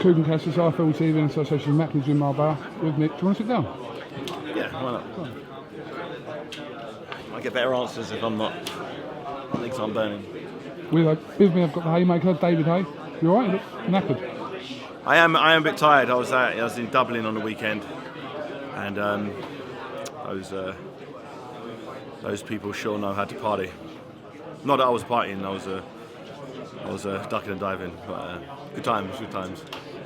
Kugan Cassius, IFL TV in association with Macklin's in Marbella with Nick. Do you want to sit down? Yeah, why not? I get better answers if I'm not. Legs aren't burning. With me, I've got the Haymaker, David Hay. You alright? You look knackered. I am a bit tired. I was in Dublin on the weekend, and those people sure know how to party. Not that I was partying. I was ducking and diving, but good times.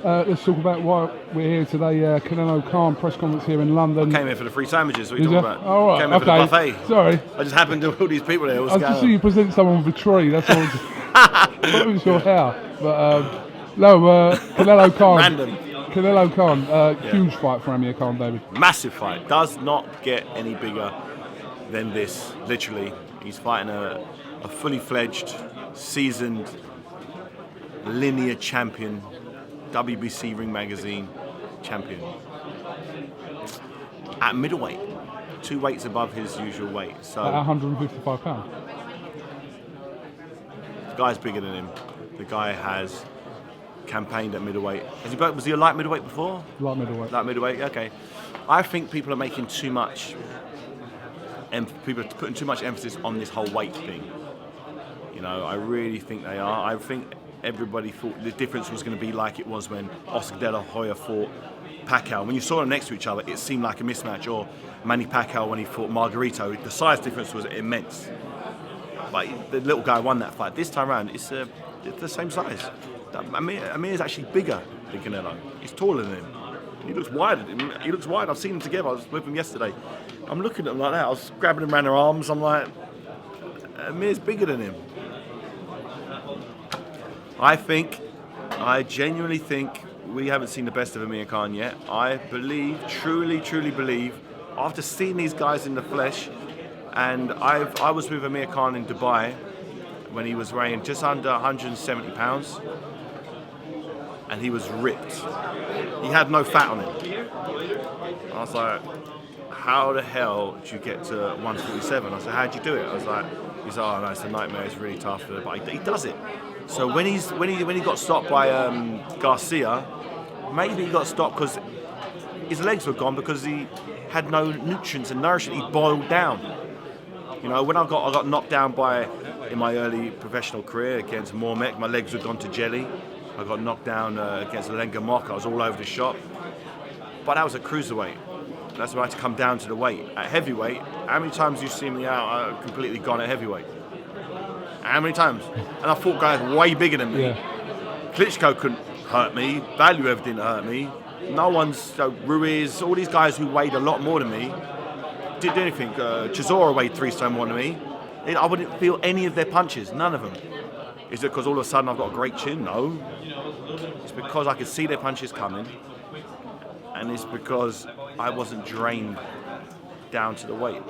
Let's talk about why we're here today. CANELO Khan press conference here in London. I came here for the free sandwiches. What are you talking about? Oh, right. Came here for the buffet. Sorry. I just happened to all these people there. I just see you present someone with a tree. That's all. I'm not even sure how. But CANELO Khan. Random. CANELO Khan. Huge fight for Amir Khan, David. Massive fight. Does not get any bigger than this. Literally, he's fighting a fully fledged, seasoned, linear champion. WBC Ring Magazine champion at middleweight, 2 weights above his usual weight. So at 155 pounds. The guy's bigger than him. The guy has campaigned at middleweight. Was he a light middleweight before? Light middleweight. Light middleweight. Okay. I think people are making too much. People are putting too much emphasis on this whole weight thing. You know, I really think they are. I think everybody thought the difference was going to be like it was when Oscar De La Hoya fought Pacquiao. When you saw them next to each other, it seemed like a mismatch. Or Manny Pacquiao when he fought Margarito, the size difference was immense. But the little guy won that fight. This time around, it's the same size. Amir is actually bigger than Canelo. He's taller than him. He looks wide. I've seen him together. I was with him yesterday. I'm looking at him like that. I was grabbing him around their arms. I'm like, Amir's bigger than him. I genuinely think we haven't seen the best of Amir Khan yet. I believe, truly believe, after seeing these guys in the flesh, and I was with Amir Khan in Dubai when he was weighing just under 170 pounds, and he was ripped. He had no fat on him. I was like, how the hell did you get to 147? I said, how'd you do it? I was like, he's like, oh no, it's a nightmare, it's really tough, but he does it. So when he got stopped by Garcia, maybe he got stopped because his legs were gone because he had no nutrients and nourishment. He boiled down. You know, when I got knocked down in my early professional career against Mormek, my legs were gone to jelly. I got knocked down against Lenga Mock. I was all over the shop. But that was at cruiserweight. That's why I had to come down to the weight. At heavyweight, how many times you see me out? I've completely gone at heavyweight. How many times? And I fought guys way bigger than me. Yeah. Klitschko couldn't hurt me. Valuev didn't hurt me. No one's, Ruiz, all these guys who weighed a lot more than me didn't do anything. Chisora weighed 3 stone more than me. I wouldn't feel any of their punches, none of them. Is it because all of a sudden I've got a great chin? No. It's because I could see their punches coming, and it's because I wasn't drained down to the weight.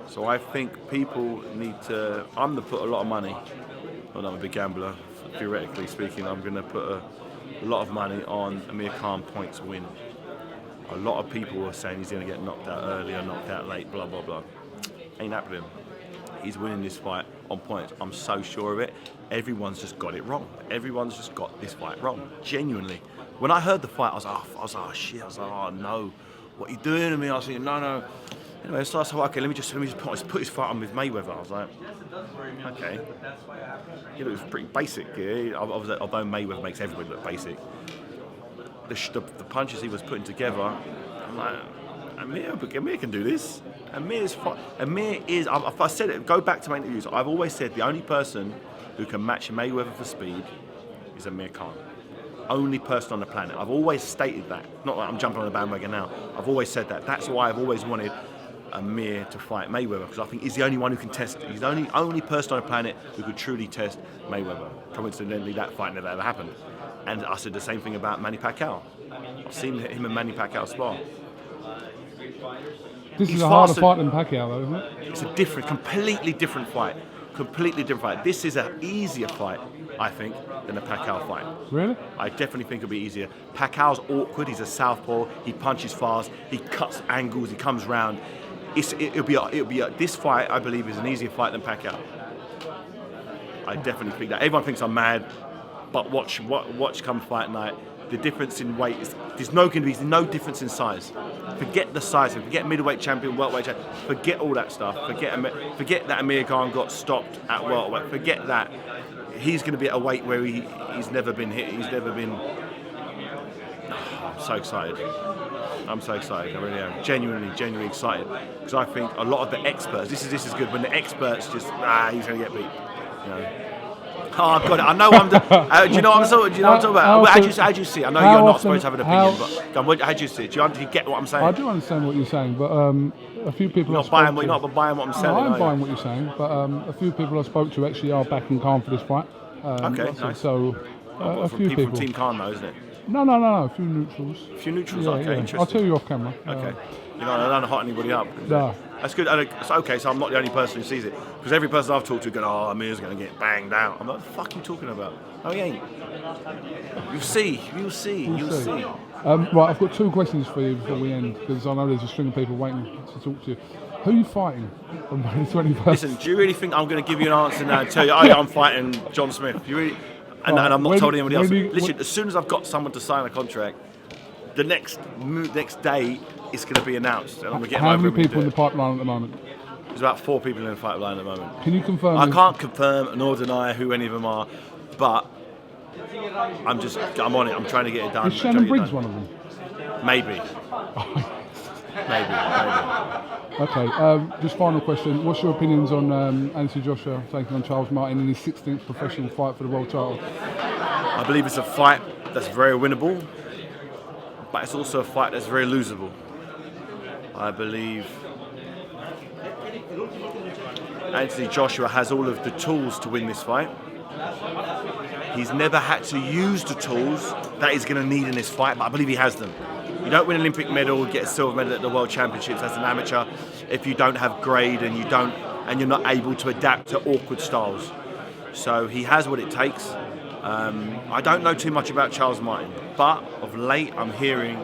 So I think people need to. I'm going to put a lot of money. Well, I'm a big gambler. Theoretically speaking, I'm going to put a lot of money on Amir Khan points win. A lot of people are saying he's going to get knocked out early or knocked out late, blah, blah, blah. Ain't happening. He's winning this fight on points. I'm so sure of it. Everyone's just got it wrong. Everyone's just got this fight wrong. Genuinely. When I heard the fight, I was like, oh shit. I was like, oh no. What are you doing to me? I was like, no. Anyway, so I said, okay, let me just put his fight on with Mayweather. I was like, okay. It was pretty basic. Yeah? Although Mayweather makes everybody look basic. The punches he was putting together, I'm like, Amir can do this. Amir is. I said it. Go back to my interviews. I've always said the only person who can match Mayweather for speed is Amir Khan. Only person on the planet. I've always stated that. Not like I'm jumping on the bandwagon now. I've always said that. That's why I've always wanted Amir to fight Mayweather, because I think he's the only one who can test. He's the only person on the planet who could truly test Mayweather. Coincidentally, that fight never ever happened. And I said the same thing about Manny Pacquiao. I've seen him and Manny Pacquiao spar. This is a harder fight than Pacquiao, though, isn't it? It's a completely different fight. This is an easier fight, I think, than a Pacquiao fight. Really? I definitely think it'll be easier. Pacquiao's awkward. He's a southpaw. He punches fast. He cuts angles. He comes round. This fight, I believe, is an easier fight than Pacquiao. I definitely think that. Everyone thinks I'm mad, but watch come fight night. the difference in weight is there's no going to be no difference in size. Forget the size. Forget middleweight champion, welterweight champion. Forget all that stuff. Forget that Amir Khan got stopped at welterweight. Forget that. He's going to be at a weight where he's never been hit. He's never been. I'm so excited. I'm so excited. I really am. Genuinely excited. Because I think a lot of the experts. This is good when the experts just he's going to get beat. You know. Oh, I've got it. I know I'm. Do you know what I'm talking? Do you know what I'm talking about? How do you see it? I know you're not supposed to have an opinion, but how do you see it? Do you get what I'm saying? I do understand what you're saying, but a few people. You're not buying what I'm saying. No, I'm buying what you're saying, but a few people I spoke to actually are backing Khan for this fight. Okay, nice. So a few people from Team Khan, though, isn't it? No, a few neutrals. A few neutrals. Yeah, Okay, yeah. interesting. I'll tell you off camera. Okay. You know, I don't hot anybody up. No. That's good. It's okay, so I'm not the only person who sees it. Because every person I've talked to goes, oh, Amir's going to get banged out. I'm like, what the fuck are you talking about? No, he ain't. You'll see. Right, I've got 2 questions for you before we end, because I know there's a string of people waiting to talk to you. Who are you fighting on the 21st? Listen, do you really think I'm going to give you an answer now and tell you, oh, yeah, I'm fighting John Smith? You really? And I'm not telling anybody else. Listen, as soon as I've got someone to sign a contract, the next day it's going to be announced. And I'm going to get How many people in the pipeline at the moment? There's about 4 people in the pipeline at the moment. Can you confirm? I can't confirm nor deny who any of them are, but I'm on it. I'm trying to get it done. Is Shannon Briggs one of them? Maybe. Okay, just final question. What's your opinions on Anthony Joshua taking on Charles Martin in his 16th professional fight for the world title? I believe it's a fight that's very winnable, but it's also a fight that's very losable. I believe Anthony Joshua has all of the tools to win this fight. He's never had to use the tools that he's going to need in this fight, but I believe he has them. You don't win an Olympic medal, get a silver medal at the World Championships as an amateur if you don't have grade and you're not able to adapt to awkward styles. So he has what it takes. I don't know too much about Charles Martin, but of late I'm hearing,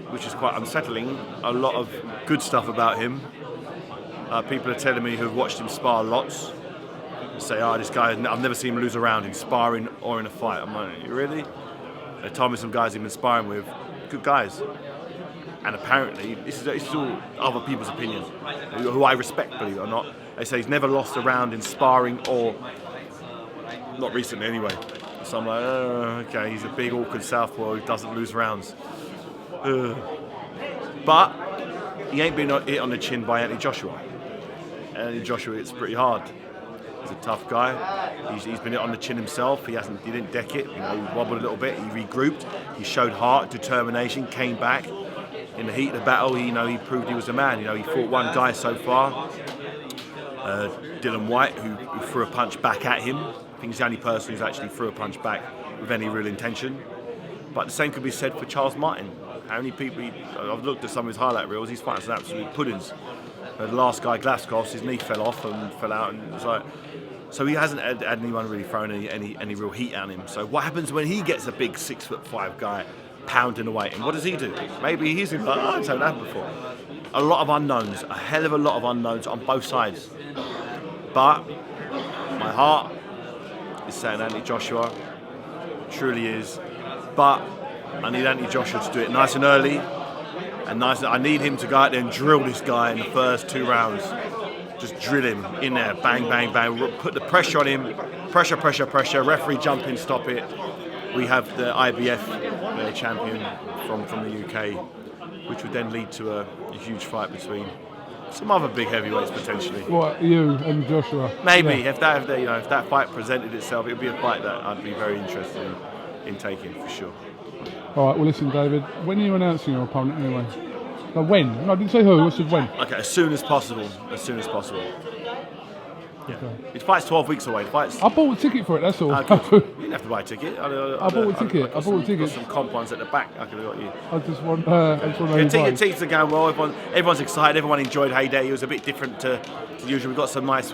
which is quite unsettling, a lot of good stuff about him. People are telling me who've watched him spar lots, say, this guy, I've never seen him lose a round in sparring or in a fight. I'm like, really? They told me some guys he's been sparring with, good guys. And apparently, this is all other people's opinions, who I respect, believe it or not. They say he's never lost a round in sparring or, not recently anyway. So I'm like, okay, he's a big awkward southpaw who doesn't lose rounds. But he ain't been hit on the chin by Anthony Joshua. Anthony Joshua hits pretty hard. He's a tough guy. He's been hit on the chin himself. He didn't deck it. He wobbled a little bit. He regrouped. He showed heart, determination. Came back in the heat of the battle. He proved he was a man. He fought one guy so far, Dylan White, who threw a punch back at him. I think he's the only person who's actually threw a punch back with any real intention. But the same could be said for Charles Martin. How many people? I've looked at some of his highlight reels. He's fighting some absolute puddings. The last guy, Glasgow, his knee fell off and fell out, and it was like. So he hasn't had anyone really throwing any real heat at him. So what happens when he gets a big 6'5" guy pounding away? And what does he do? Maybe he's like, I've done that before. A lot of unknowns, a hell of a lot of unknowns on both sides. But my heart is saying Anthony Joshua truly is. But I need Anthony Joshua to do it nice and early. And nice. I need him to go out there and drill this guy in the first 2 rounds. Just drill him in there, bang, bang, bang. Put the pressure on him. Pressure. Referee jump in, stop it. We have the IBF champion from the UK, which would then lead to a huge fight between some other big heavyweights potentially. What, you and Joshua? Maybe if that fight presented itself, it would be a fight that I'd be very interested in taking for sure. All right. Well, listen, David. When are you announcing your opponent anyway? No, when? No, I didn't say who. I said when. Okay, as soon as possible. Yeah. Okay. It fight's 12 weeks away. I bought a ticket for it, that's all. You didn't have to buy a ticket. I bought a ticket. I've got some comp ones at the back. I could have got you. I just want to tickets are going well. Everyone's excited. Everyone enjoyed HAYE. It was a bit different to usual. We've got some nice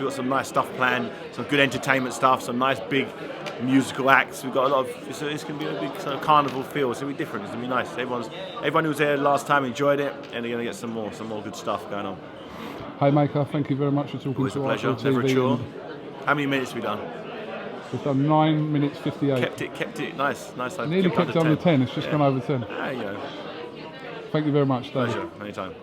stuff planned. Some good entertainment stuff. Some nice big musical acts. We've got a lot of. It's going to be a big sort of carnival feel. It's going to be different. It's going to be nice. Everyone who was there last time enjoyed it, and they're going to get some more good stuff going on. Hayemaker, thank you very much for talking to us. Always a pleasure. Never a chore. How many minutes have we done? We've done 9 minutes 58. Kept it nice. I Nearly kept it under 10. It's just gone over 10. You know, Thank you very much, Dave. pleasure, anytime.